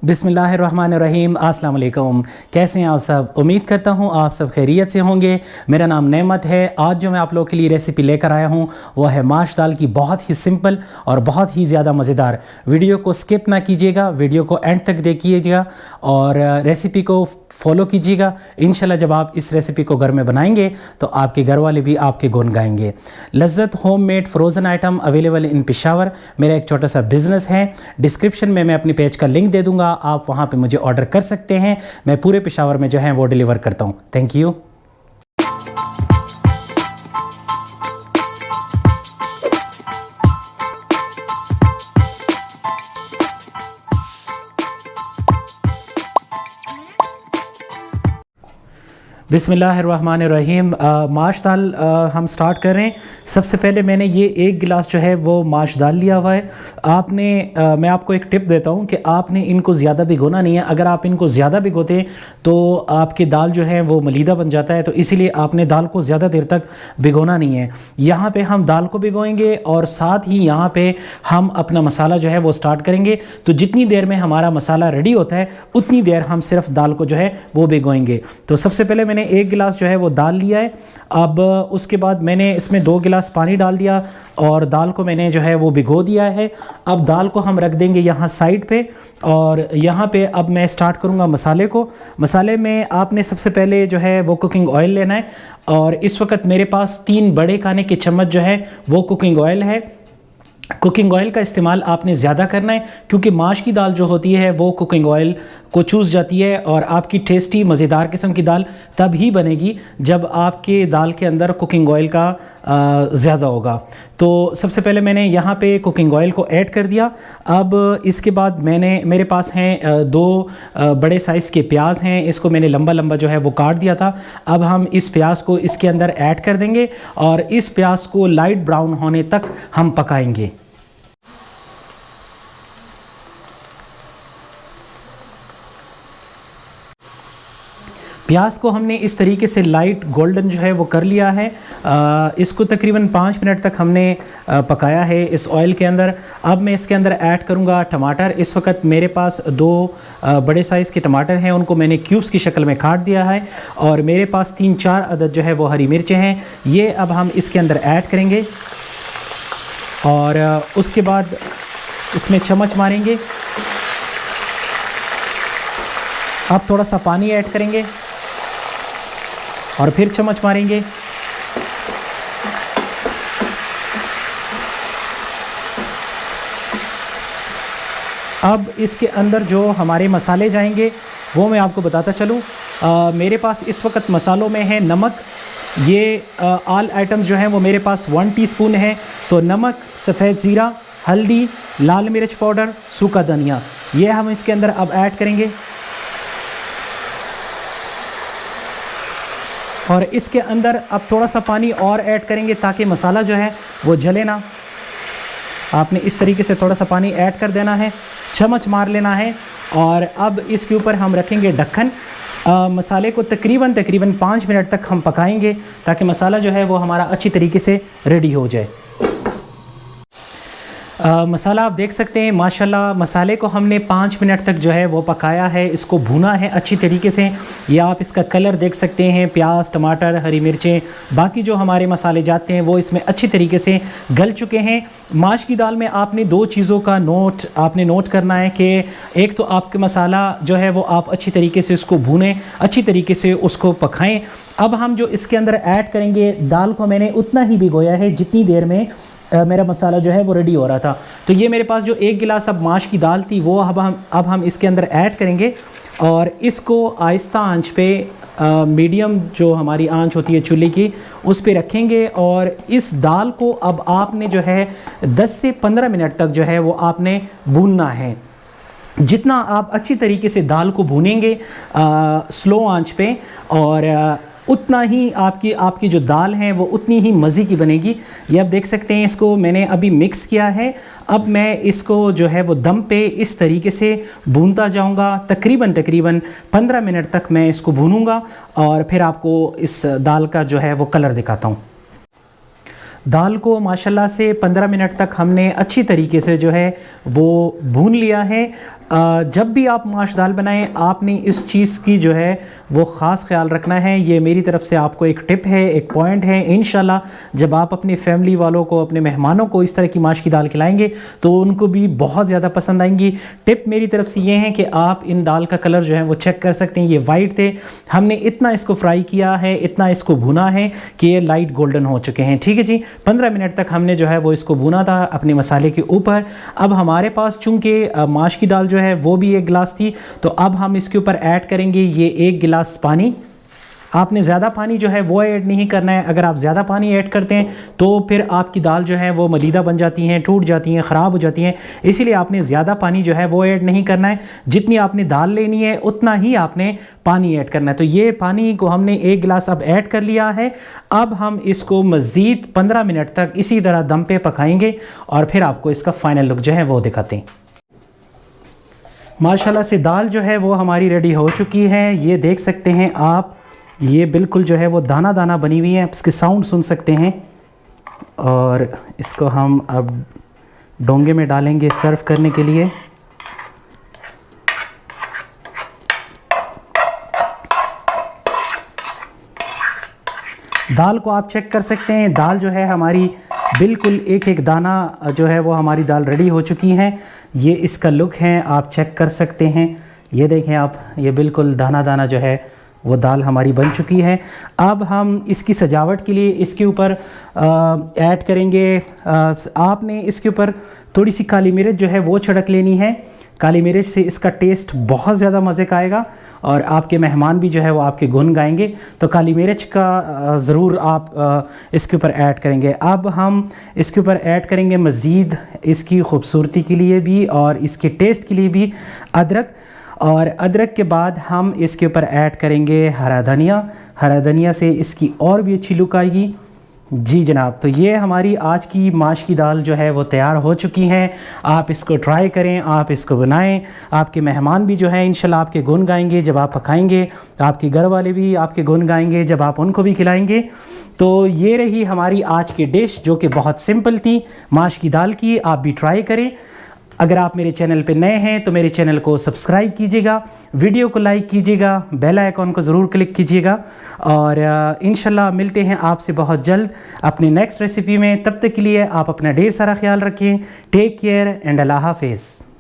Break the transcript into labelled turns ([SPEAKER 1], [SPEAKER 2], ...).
[SPEAKER 1] बिस्मिल्लाहिर्रहमानिर्रहीम। अस्सलाम वालेकुम। कैसे हैं आप सब? उम्मीद करता हूँ आप सब खैरियत से होंगे। मेरा नाम नेमत है। आज जो मैं आप लोगों के लिए रेसिपी लेकर आया हूँ वो है माश दाल की, बहुत ही सिंपल और बहुत ही ज़्यादा मज़ेदार। वीडियो को स्किप ना कीजिएगा, वीडियो को एंड तक देखिएगा और रेसिपी को फॉलो कीजिएगा। इंशाल्लाह जब आप इस रेसिपी को घर में बनाएंगे तो आपके घर वाले भी आपके गुण गाएंगे। Lazzat homemade frozen item available in Peshawar. मेरा एक छोटा सा बिज़नेस है, डिस्क्रिप्शन में मैं अपने पेज का लिंक दे दूंगा, आप वहां पे मुझे ऑर्डर कर सकते हैं। मैं पूरे पेशावर में जो है वो डिलीवर करता हूं। Thank you. बिस्मिल्लाहिर्रहमानिर्रहीम। माश दाल हम स्टार्ट कर रहे हैं। सबसे पहले मैंने ये एक गिलास जो है वो माश दाल लिया हुआ है। आपने मैं आपको एक टिप देता हूँ कि आपने इनको ज़्यादा भिगोना नहीं है। अगर आप इनको ज़्यादा भिगोते हैं तो आपकी दाल जो है वो मलीदा बन जाता है, तो इसीलिए आपने दाल को ज़्यादा देर तक भिगोना नहीं है। यहाँ पे हम दाल को भिगोएंगे और साथ ही यहाँ पे हम अपना मसाला जो है वो स्टार्ट करेंगे। तो जितनी देर में हमारा मसाला रेडी होता है उतनी देर हम सिर्फ दाल को जो है वो भिगोएंगे। तो सबसे पहले मैंने एक गिलास जो है वो दाल लिया है। अब उसके बाद मैंने इसमें 2 गिलास पानी डाल दिया और दाल को मैंने जो है वो भिगो दिया है। अब दाल को हम रख देंगे यहाँ साइड पे और यहाँ पे अब मैं स्टार्ट करूँगा मसाले को। मसाले में आपने सबसे पहले जो है वो कुकिंग ऑयल लेना है और इस वक्त मेरे पास 3 बड़े खाने के चम्मच जो है वो कुकिंग ऑयल है। कुकिंग ऑयल का इस्तेमाल आपने ज़्यादा करना है क्योंकि माश की दाल जो होती है वो कुकिंग ऑयल को चूस जाती है और आपकी टेस्टी मज़ेदार किस्म की दाल तब ही बनेगी जब आपके दाल के अंदर कुकिंग ऑयल का ज़्यादा होगा। तो सबसे पहले मैंने यहाँ पे कुकिंग ऑयल को ऐड कर दिया। अब इसके बाद मेरे पास हैं 2 बड़े साइज़ के प्याज हैं, इसको मैंने लंबा लंबा जो है वो काट दिया था। अब हम इस प्याज को इसके अंदर ऐड कर देंगे और इस प्याज को लाइट ब्राउन होने तक हम पकाएंगे। प्याज को हमने इस तरीके से लाइट गोल्डन जो है वो कर लिया है। इसको तकरीबन 5 मिनट तक हमने पकाया है इस ऑयल के अंदर। अब मैं इसके अंदर ऐड करूँगा टमाटर। इस वक्त मेरे पास 2 बड़े साइज़ के टमाटर हैं, उनको मैंने क्यूब्स की शक्ल में काट दिया है और मेरे पास 3-4 अदद जो है वो हरी मिर्चें हैं। ये अब हम इसके अंदर ऐड करेंगे और उसके बाद इसमें चम्मच मारेंगे। अब थोड़ा सा पानी ऐड करेंगे और फिर चम्मच मारेंगे। अब इसके अंदर जो हमारे मसाले जाएंगे वो मैं आपको बताता चलूँ। मेरे पास इस वक्त मसालों में है नमक। ये ऑल आइटम्स जो हैं वो मेरे पास 1 टीस्पून है। तो नमक, सफ़ेद ज़ीरा, हल्दी, लाल मिर्च पाउडर, सूखा धनिया, ये हम इसके अंदर अब ऐड करेंगे और इसके अंदर अब थोड़ा सा पानी और ऐड करेंगे ताकि मसाला जो है वो जले ना। आपने इस तरीके से थोड़ा सा पानी ऐड कर देना है, चम्मच मार लेना है और अब इसके ऊपर हम रखेंगे ढक्कन। मसाले को तकरीबन 5 मिनट तक हम पकाएंगे ताकि मसाला जो है वो हमारा अच्छी तरीके से रेडी हो जाए। मसाला आप देख सकते हैं माशाल्लाह, मसाले को हमने 5 मिनट तक जो है वो पकाया है, इसको भुना है अच्छी तरीके से। ये आप इसका कलर देख सकते हैं, प्याज, टमाटर, हरी मिर्चें, बाकी जो हमारे मसाले जाते हैं वो इसमें अच्छी तरीके से गल चुके हैं। माश की दाल में आपने 2 चीज़ों का नोट करना है कि एक तो आपके मसाला जो है वो आप अच्छी तरीके से उसको भुनें, अच्छी तरीके से उसको पकाएँ। अब हम जो इसके अंदर ऐड करेंगे, दाल को मैंने उतना ही भिगोया है जितनी देर में मेरा मसाला जो है वो रेडी हो रहा था। तो ये मेरे पास जो 1 गिलास अब माश की दाल थी वो अब हम इसके अंदर ऐड करेंगे और इसको आहिस्ता आंच पे, मीडियम जो हमारी आंच होती है चूल्हे की, उस पे रखेंगे और इस दाल को अब आपने जो है 10 से 15 मिनट तक जो है वो आपने भूनना है। जितना आप अच्छी तरीके से दाल को भूनेंगे स्लो आंच पे और उतना ही आपकी जो दाल है वो उतनी ही मज़े की बनेगी। ये आप देख सकते हैं, इसको मैंने अभी मिक्स किया है। अब मैं इसको जो है वो दम पे इस तरीके से भूनता जाऊंगा। तकरीबन 15 मिनट तक मैं इसको भूनूंगा और फिर आपको इस दाल का जो है वो कलर दिखाता हूँ। दाल को माशाल्लाह से 15 मिनट तक हमने अच्छी तरीके से जो है वो भून लिया है। जब भी आप माश दाल बनाएं आपने इस चीज़ की जो है वो ख़ास ख्याल रखना है। ये मेरी तरफ से आपको एक टिप है, एक पॉइंट है। इंशाल्लाह जब आप अपनी फैमिली वालों को, अपने मेहमानों को इस तरह की माश की दाल खिलाएंगे तो उनको भी बहुत ज़्यादा पसंद आएंगी। टिप मेरी तरफ से ये है कि आप इन दाल का कलर जो है वो चेक कर सकते हैं। ये वाइट थे, हमने इतना इसको फ्राई किया है, इतना इसको भुना है कि ये लाइट गोल्डन हो चुके हैं। ठीक है जी, 15 मिनट तक हमने जो है वो इसको भुना था अपने मसाले के ऊपर। अब हमारे पास चूँकि माश की दाल जो है वो भी 1 गिलास थी, तो अब हम इसके ऊपर ऐड करेंगे ये 1 गिलास पानी। आपने ज़्यादा पानी जो है वो ऐड नहीं करना है। अगर आप ज़्यादा पानी ऐड करते हैं तो फिर आपकी दाल जो है वो मलीदा बन जाती हैं, टूट जाती हैं, ख़राब हो जाती हैं। इसीलिए आपने ज़्यादा पानी जो है वो ऐड नहीं करना है। जितनी आपने दाल लेनी है उतना ही आपने पानी ऐड करना है। तो ये पानी को हमने 1 गिलास अब ऐड कर लिया है। अब हम इसको मज़ीद 15 मिनट तक इसी तरह दम पे पकाएंगे और फिर आपको इसका फ़ाइनल लुक जो है वो दिखाते हैं। माशाल्लाह से दाल जो है वो हमारी रेडी हो चुकी है। ये देख सकते हैं आप, ये बिल्कुल जो है वो दाना दाना बनी हुई है। इसके साउंड सुन सकते हैं। और इसको हम अब डोंगे में डालेंगे सर्व करने के लिए। दाल को आप चेक कर सकते हैं, दाल जो है हमारी बिल्कुल एक एक दाना जो है वो हमारी दाल रेडी हो चुकी है। ये इसका लुक है, आप चेक कर सकते हैं। ये देखें आप, ये बिल्कुल दाना दाना जो है वो दाल हमारी बन चुकी है। अब हम इसकी सजावट के लिए इसके ऊपर ऐड करेंगे, आपने इसके ऊपर थोड़ी सी काली मिर्च जो है वो छिड़क लेनी है। काली मिर्च से इसका टेस्ट बहुत ज़्यादा मज़े का आएगा और आपके मेहमान भी जो है वो आपके गुन गाएंगे। तो काली मिर्च का ज़रूर आप इसके ऊपर ऐड करेंगे। अब हम इसके ऊपर ऐड करेंगे मज़ीद इसकी खूबसूरती के लिए भी और इसके टेस्ट के लिए भी अदरक। और अदरक के बाद हम इसके ऊपर ऐड करेंगे हरा धनिया। हरा धनिया से इसकी और भी अच्छी लुक आएगी। जी जनाब, तो ये हमारी आज की माश की दाल जो है वो तैयार हो चुकी हैं। आप इसको ट्राई करें, आप इसको बनाएं। आपके मेहमान भी जो है इंशाल्लाह आपके गुन गाएंगे जब आप पकाएंगे। आपके घर वाले भी आपके गुन गाएंगे जब आप उनको भी खिलाएंगे। तो ये रही हमारी आज की डिश जो कि बहुत सिंपल थी, माश की दाल की। आप भी ट्राई करें। अगर आप मेरे चैनल पे नए हैं तो मेरे चैनल को सब्सक्राइब कीजिएगा, वीडियो को लाइक कीजिएगा, बेल आइकॉन को ज़रूर क्लिक कीजिएगा और इंशाल्लाह मिलते हैं आपसे बहुत जल्द अपनी नेक्स्ट रेसिपी में। तब तक के लिए आप अपना ढेर सारा ख्याल रखें। टेक केयर एंड अल्लाह हाफिज़।